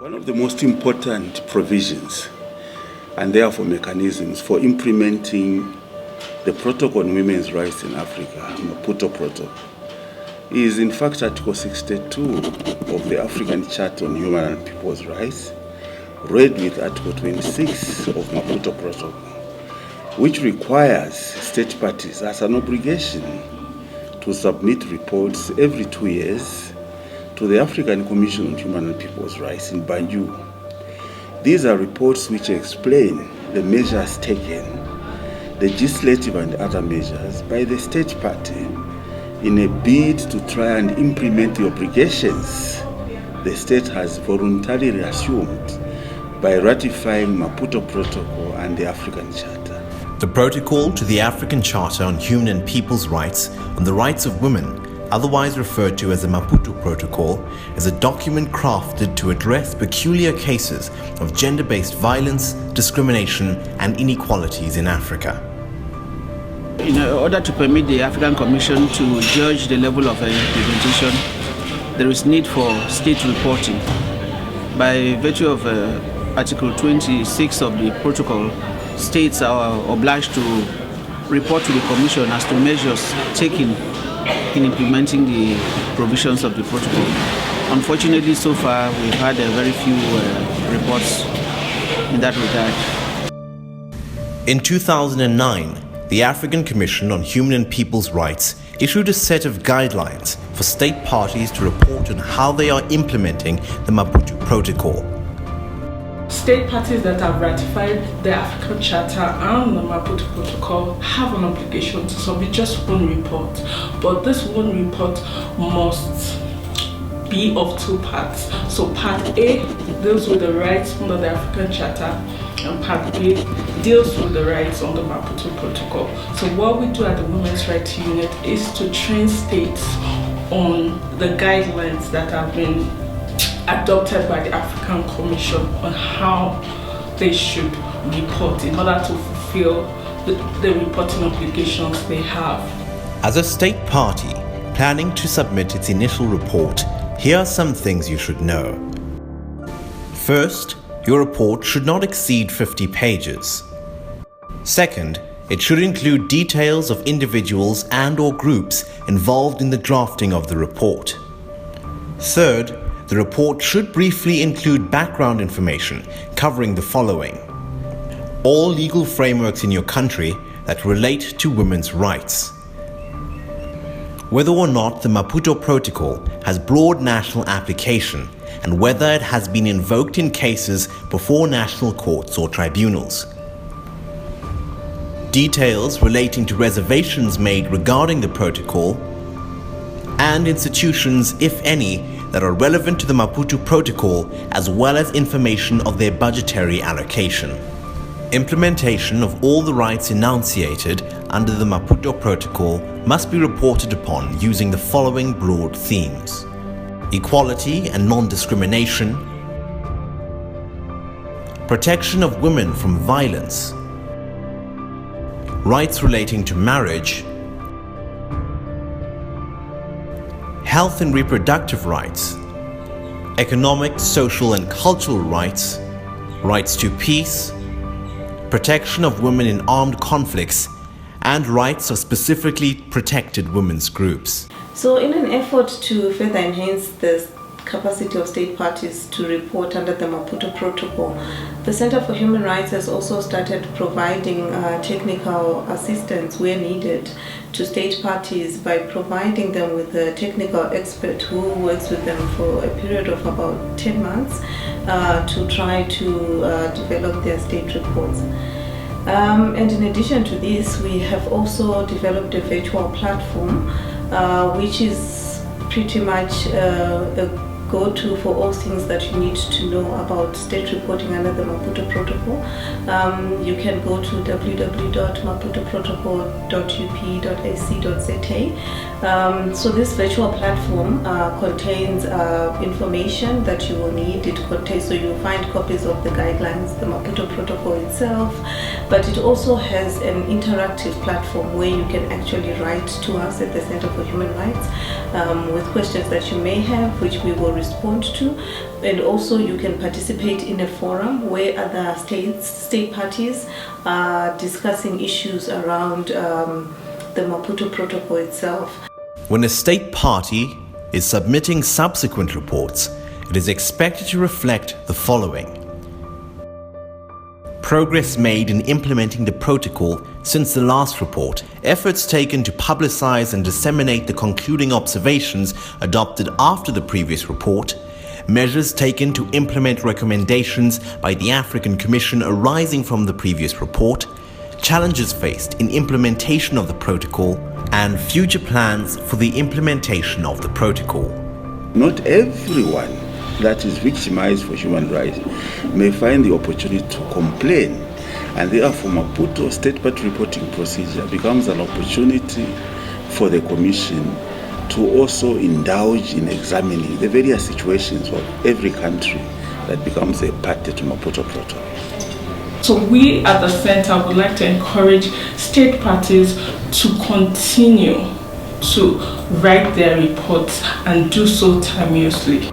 One of the most important provisions and therefore mechanisms for implementing the Protocol on Women's Rights in Africa, Maputo Protocol, is in fact Article 62 of the African Charter on Human and People's Rights, read with Article 26 of Maputo Protocol, which requires state parties as an obligation to submit reports every 2 years to the African Commission on Human and People's Rights in Banjul. These are reports which explain the measures taken, legislative and other measures, by the state party in a bid to try and implement the obligations the state has voluntarily assumed by ratifying Maputo Protocol and the African Charter. The Protocol to the African Charter on Human and People's Rights on the Rights of Women, otherwise referred to as the Maputo Protocol, is a document crafted to address peculiar cases of gender-based violence, discrimination, and inequalities in Africa. In order to permit the African Commission to judge the level of implementation, there is need for state reporting. By virtue of Article 26 of the protocol, states are obliged to report to the Commission as to measures taken in implementing the provisions of the protocol. Unfortunately, so far, we've had very few reports in that regard. In 2009, the African Commission on Human and People's Rights issued a set of guidelines for state parties to report on how they are implementing the Maputo Protocol. State parties that have ratified the African Charter and the Maputo Protocol have an obligation to submit just one report, but this one report must be of two parts. So part A deals with the rights under the African Charter, and part B deals with the rights under the Maputo Protocol. So what we do at the Women's Rights Unit is to train states on the guidelines that have been adopted by the African Commission on how they should report in order to fulfill the reporting obligations they have. As a state party planning to submit its initial report, here are some things you should know. First, your report should not exceed 50 pages. Second, it should include details of individuals and/or groups involved in the drafting of the report. Third, the report should briefly include background information covering the following: all legal frameworks in your country that relate to women's rights, whether or not the Maputo Protocol has broad national application, and whether it has been invoked in cases before national courts or tribunals, details relating to reservations made regarding the protocol, and institutions, if any, that are relevant to the Maputo Protocol, as well as information of their budgetary allocation. Implementation of all the rights enunciated under the Maputo Protocol must be reported upon using the following broad themes: equality and non-discrimination, protection of women from violence, rights relating to marriage, health and reproductive rights, economic, social and cultural rights, rights to peace, protection of women in armed conflicts, and rights of specifically protected women's groups. So in an effort to further enhance the capacity of state parties to report under the Maputo Protocol, the Center for Human Rights has also started providing technical assistance where needed to state parties by providing them with a technical expert who works with them for a period of about 10 months to try to develop their state reports. And in addition to this, we have also developed a virtual platform which is pretty much a go-to for all things that you need to know about state reporting under the Maputo Protocol. You can go to www.maputoprotocol.up.ac.za. So this virtual platform contains information that you will need. It contains, so you'll find copies of the guidelines, the Maputo Protocol itself, but it also has an interactive platform where you can actually write to us at the Center for Human Rights with questions that you may have, which we will respond to. And also you can participate in a forum where other state parties are discussing issues around the Maputo Protocol itself. When a state party is submitting subsequent reports, it is expected to reflect the following: progress made in implementing the protocol since the last report, efforts taken to publicize and disseminate the concluding observations adopted after the previous report, measures taken to implement recommendations by the African Commission arising from the previous report, challenges faced in implementation of the protocol, and future plans for the implementation of the protocol. Not everyone that is victimized for human rights may find the opportunity to complain, and therefore Maputo state party reporting procedure becomes an opportunity for the Commission to also indulge in examining the various situations of every country that becomes a party to Maputo Protocol. So we at the center would like to encourage state parties to continue to write their reports and do so timeously.